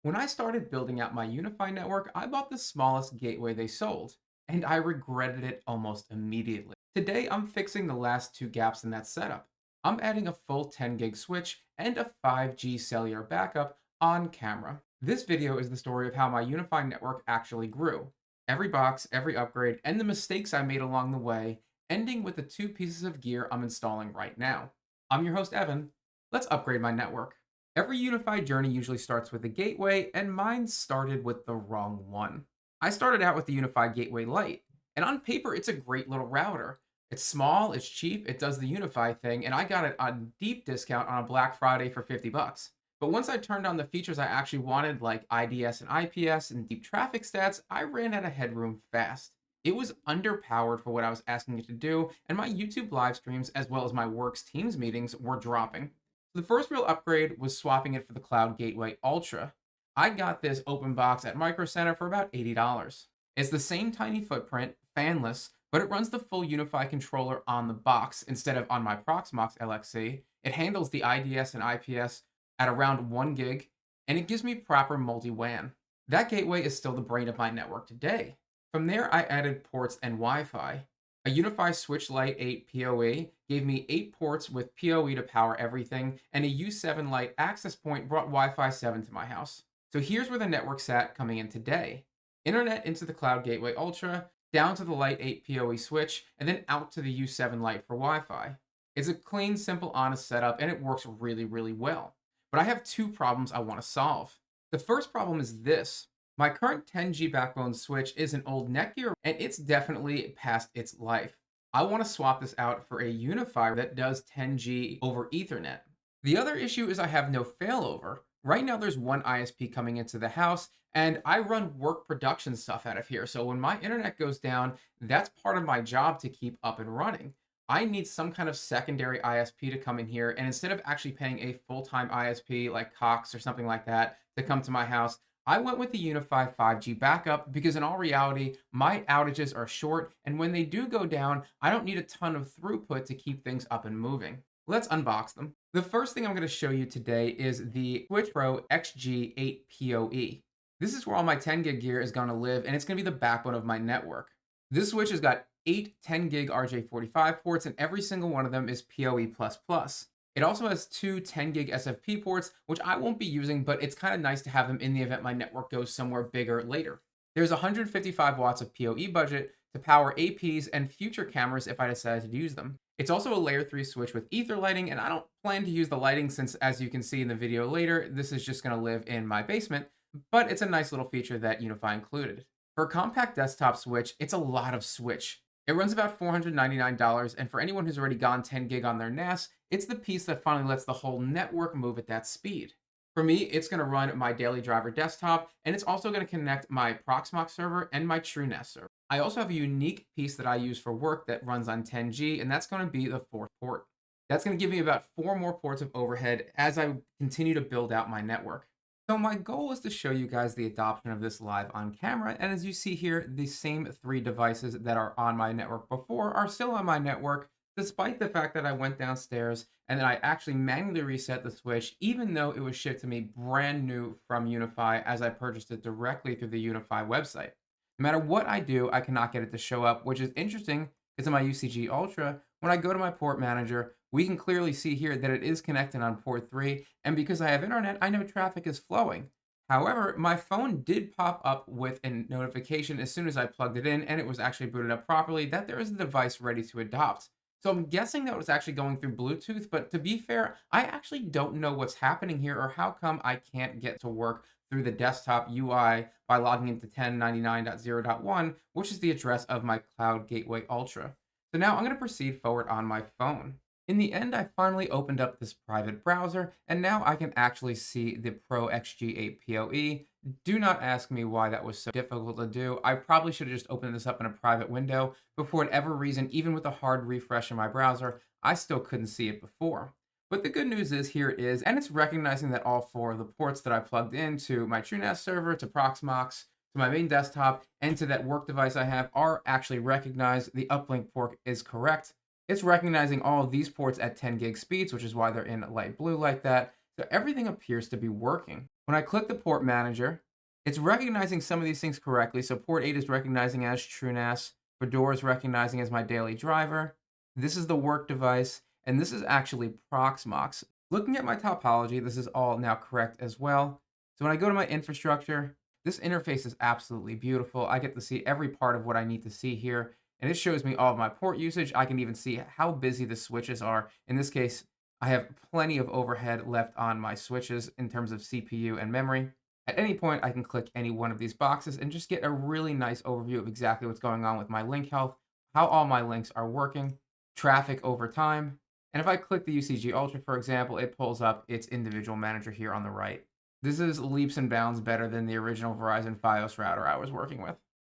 When I started building out my UniFi network, I bought the smallest gateway they sold, and I regretted it almost immediately. Today, I'm fixing the last two gaps in that setup. I'm adding a full 10 gig switch and a 5G cellular backup on camera. This video is the story of how my UniFi network actually grew. Every box, every upgrade, and the mistakes I made along the way, ending with the two pieces of gear I'm installing right now. I'm your host, Evan. Let's upgrade my network. Every unified journey usually starts with a gateway, and mine started with the wrong one. I started out with the UniFi Gateway Lite, and on paper, it's a great little router. It's small, it's cheap, it does the UniFi thing, and I got it on deep discount on a Black Friday for 50 bucks. But once I turned on the features I actually wanted, like IDS and IPS and deep traffic stats, I ran out of headroom fast. It was underpowered for what I was asking it to do, and my YouTube live streams, as well as my Works Teams meetings, were dropping. The first real upgrade was swapping it for the Cloud Gateway Ultra. I got this open box at Micro Center for about $80. It's the same tiny footprint, fanless, but it runs the full UniFi controller on the box instead of on my Proxmox LXC. It handles the IDS and IPS at around 1 gig, and it gives me proper multi-WAN. That gateway is still the brain of my network today. From there, I added ports and Wi-Fi. A UniFi Switch Lite 8 PoE gave me 8 ports with PoE to power everything, and a U7 Lite access point brought Wi-Fi 7 to my house. So here's where the network sat coming in today. Internet into the Cloud Gateway Ultra, down to the Lite 8 PoE switch, and then out to the U7 Lite for Wi-Fi. It's a clean, simple, honest setup, and it works really, really well. But I have two problems I want to solve. The first problem is this. My current 10G backbone switch is an old Netgear, and it's definitely past its life. I want to swap this out for a UniFi that does 10G over Ethernet. The other issue is I have no failover. Right now, there's one ISP coming into the house, and I run work production stuff out of here. So when my internet goes down, that's part of my job to keep up and running. I need some kind of secondary ISP to come in here, and instead of actually paying a full-time ISP like Cox or something like that to come to my house, I went with the UniFi 5G backup because in all reality, my outages are short, and when they do go down, I don't need a ton of throughput to keep things up and moving. Let's unbox them. The first thing I'm going to show you today is the Switch Pro XG8 PoE. This is where all my 10 gig gear is going to live, and it's going to be the backbone of my network. This switch has got 8 10 gig RJ45 ports, and every single one of them is PoE++. It also has two 10 gig SFP ports, which I won't be using, but it's kind of nice to have them in the event my network goes somewhere bigger later. There's 155 watts of PoE budget to power APs and future cameras if I decide to use them. It's also a layer 3 switch with ether lighting, and I don't plan to use the lighting since, as you can see in the video later, this is just going to live in my basement, but it's a nice little feature that UniFi included. For a compact desktop switch, it's a lot of switch. It runs about $499, and for anyone who's already gone 10 gig on their NAS, it's the piece that finally lets the whole network move at that speed. For me, it's going to run my daily driver desktop, and it's also going to connect my Proxmox server and my TrueNAS server. I also have a unique piece that I use for work that runs on 10G, and that's going to be the fourth port. That's going to give me about 4 more ports of overhead as I continue to build out my network. So my goal is to show you guys the adoption of this live on camera, and as you see here, the same 3 devices that are on my network before are still on my network, despite the fact that I went downstairs and then I actually manually reset the switch, even though it was shipped to me brand new from UniFi as I purchased it directly through the UniFi website. No matter what I do, I cannot get it to show up, which is interesting because in my ucg-ultra, when I go to my port manager, we can clearly see here that it is connected on port 3, and because I have internet, I know traffic is flowing. However, my phone did pop up with a notification as soon as I plugged it in, and it was actually booted up properly, that there is a device ready to adopt. So I'm guessing that was actually going through Bluetooth, but to be fair, I actually don't know what's happening here or how come I can't get to work through the desktop UI by logging into 1099.0.1, which is the address of my Cloud Gateway Ultra. So now I'm going to proceed forward on my phone. In the end, I finally opened up this private browser, and now I can actually see the Pro XG8 PoE. Do not ask me why that was so difficult to do. I probably should have just opened this up in a private window, but for whatever reason, even with a hard refresh in my browser, I still couldn't see it before. But the good news is here it is, and it's recognizing that all 4 of the ports that I plugged into my TrueNAS server, to Proxmox, to my main desktop, and to that work device I have are actually recognized. The uplink port is correct. It's recognizing all of these ports at 10 gig speeds, which is why they're in light blue like that. So everything appears to be working. When I click the port manager, it's recognizing some of these things correctly. So port 8 is recognizing as TrueNAS, Fedora is recognizing as my daily driver. This is the work device, and this is actually Proxmox. Looking at my topology, this is all now correct as well. So when I go to my infrastructure, this interface is absolutely beautiful. I get to see every part of what I need to see here, and it shows me all of my port usage. I can even see how busy the switches are. In this case, I have plenty of overhead left on my switches in terms of CPU and memory. At any point, I can click any one of these boxes and just get a really nice overview of exactly what's going on with my link health, how all my links are working, traffic over time. And if I click the ucg-ultra, for example, it pulls up its individual manager here on the right. This is leaps and bounds better than the original Verizon Fios router I was working with.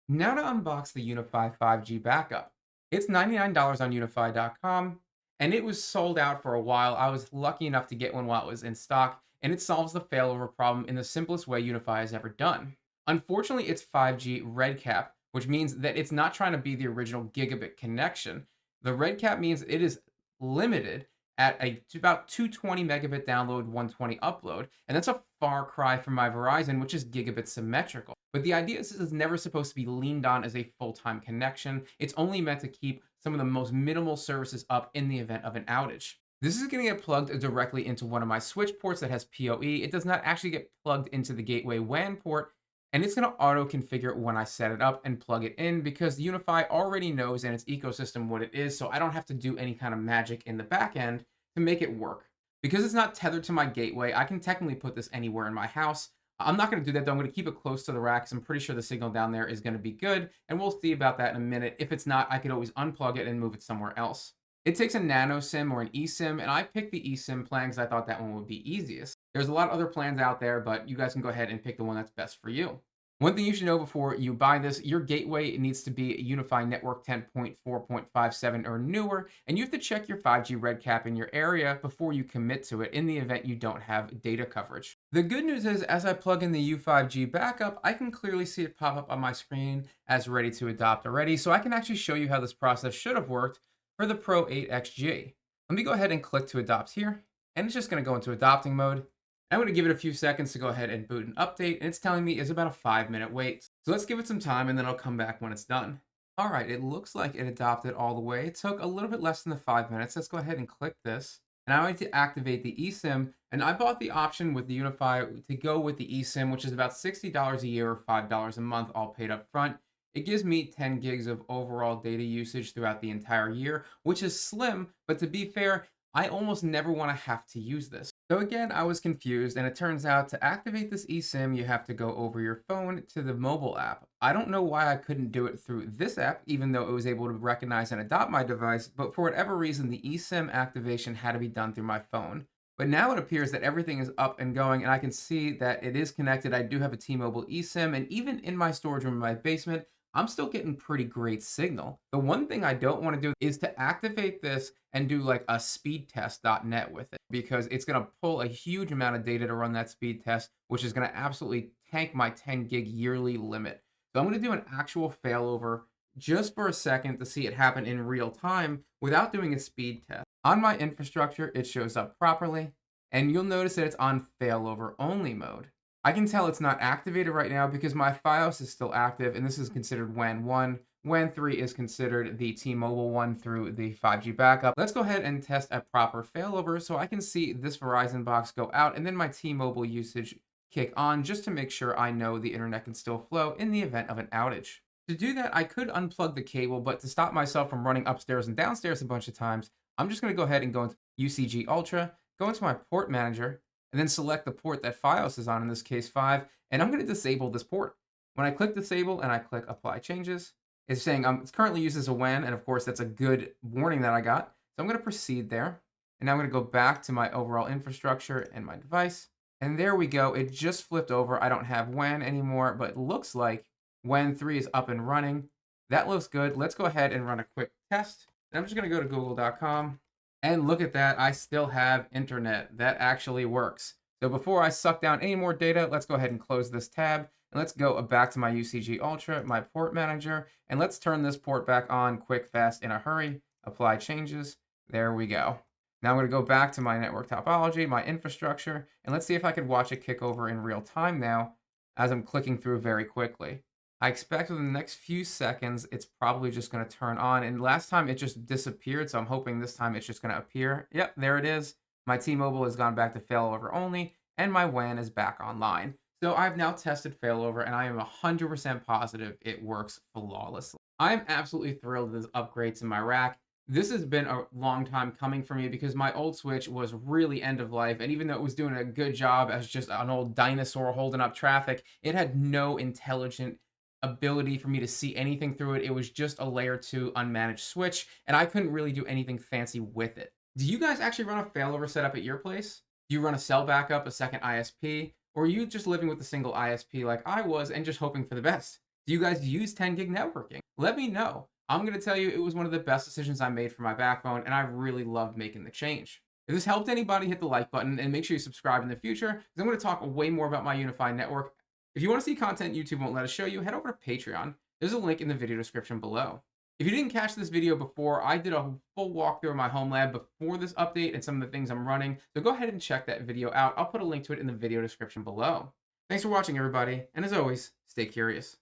Now to unbox the UniFi 5G backup. It's $99 on UniFi.com, and it was sold out for a while. I was lucky enough to get one while it was in stock, and it solves the failover problem in the simplest way UniFi has ever done. Unfortunately, it's 5G red cap, which means that it's not trying to be the original gigabit connection. The red cap means it is limited at about 220 megabit download, 120 upload, and that's a far cry from my Verizon, which is gigabit symmetrical. But the idea is this is never supposed to be leaned on as a full-time connection. It's only meant to keep some of the most minimal services up in the event of an outage. This is going to get plugged directly into one of my switch ports that has PoE. It does not actually get plugged into the Gateway WAN port, and it's going to auto configure when I set it up and plug it in because UniFi already knows in its ecosystem what it is, so I don't have to do any kind of magic in the back end to make it work. Because it's not tethered to my gateway, I can technically put this anywhere in my house. I'm not going to do that though. I'm going to keep it close to the rack because I'm pretty sure the signal down there is going to be good, and we'll see about that in a minute. If it's not, I could always unplug it and move it somewhere else. It takes a nano SIM or an eSIM, and I picked the eSIM plan because I thought that one would be easiest. There's a lot of other plans out there, but you guys can go ahead and pick the one that's best for you. One thing you should know before you buy this, your gateway needs to be a UniFi Network 10.4.57 or newer, and you have to check your 5G red cap in your area before you commit to it in the event you don't have data coverage. The good news is, as I plug in the U5G backup, I can clearly see it pop up on my screen as ready to adopt already, so I can actually show you how this process should have worked for the Pro 8XG. Let me go ahead and click to adopt here, and it's just going to go into adopting mode. I'm going to give it a few seconds to go ahead and boot and update, and it's telling me it's about a 5-minute wait. So let's give it some time, and then I'll come back when it's done. All right, it looks like it adopted all the way. It took a little bit less than the 5 minutes. Let's go ahead and click this. And I want to activate the eSIM, and I bought the option with the UniFi to go with the eSIM, which is about $60 a year or $5 a month, all paid up front. It gives me 10 gigs of overall data usage throughout the entire year, which is slim, but to be fair, I almost never want to have to use this. So again, I was confused, and it turns out to activate this eSIM, you have to go over your phone to the mobile app. I don't know why I couldn't do it through this app, even though it was able to recognize and adopt my device, but for whatever reason, the eSIM activation had to be done through my phone. But now it appears that everything is up and going, and I can see that it is connected. I do have a T-Mobile eSIM, and even in my storage room in my basement, I'm still getting pretty great signal. The one thing I don't want to do is to activate this and do like a speed test.net with it because it's going to pull a huge amount of data to run that speed test, which is going to absolutely tank my 10 gig yearly limit. So I'm going to do an actual failover just for a second to see it happen in real time without doing a speed test. On my infrastructure, it shows up properly, and you'll notice that it's on failover only mode. I can tell it's not activated right now because my Fios is still active, and this is considered WAN 1. WAN 3 is considered the T-Mobile one through the 5G backup. Let's go ahead and test a proper failover so I can see this Verizon box go out and then my T-Mobile usage kick on just to make sure I know the internet can still flow in the event of an outage. To do that, I could unplug the cable, but to stop myself from running upstairs and downstairs a bunch of times, I'm just going to go ahead and go into ucg-ultra, go into my port manager, and then select the port that Fios is on, in this case 5, and I'm going to disable this port. When I click disable and I click apply changes, it's saying it's currently used as a WAN, and of course that's a good warning that I got. So I'm going to proceed there, and now I'm going to go back to my overall infrastructure and my device, and there we go. It just flipped over. I don't have WAN anymore, but it looks like WAN 3 is up and running. That looks good. Let's go ahead and run a quick test. And I'm just going to go to google.com. And look at that, I still have internet. That actually works. So before I suck down any more data, let's go ahead and close this tab. And let's go back to my ucg-ultra, my port manager, and let's turn this port back on quick, fast, in a hurry. Apply changes. There we go. Now I'm going to go back to my network topology, my infrastructure, and let's see if I could watch it kick over in real time now as I'm clicking through very quickly. I expect within the next few seconds, it's probably just going to turn on. And last time it just disappeared, so I'm hoping this time it's just going to appear. Yep, there it is. My T-Mobile has gone back to failover only, and my WAN is back online. So I've now tested failover, and I am 100% positive it works flawlessly. I am absolutely thrilled with this upgrade to my rack. This has been a long time coming for me because my old Switch was really end of life, and even though it was doing a good job as just an old dinosaur holding up traffic, it had no intelligent ability for me to see anything through it. It was just a layer 2 unmanaged Switch, and I couldn't really do anything fancy with it. Do you guys actually run a failover setup at your place? Do you run a cell backup, a second ISP, or are you just living with a single ISP like I was and just hoping for the best? Do you guys use 10 gig networking? Let me know. I'm going to tell you it was one of the best decisions I made for my backbone, and I really loved making the change. If this helped anybody, hit the like button and make sure you subscribe in the future because I'm going to talk way more about my UniFi network. If you want to see content YouTube won't let us show you, head over to Patreon. There's a link in the video description below. If you didn't catch this video before, I did a full walkthrough of my Homelab before this update and some of the things I'm running, so go ahead and check that video out. I'll put a link to it in the video description below. Thanks for watching, everybody, and as always, stay curious.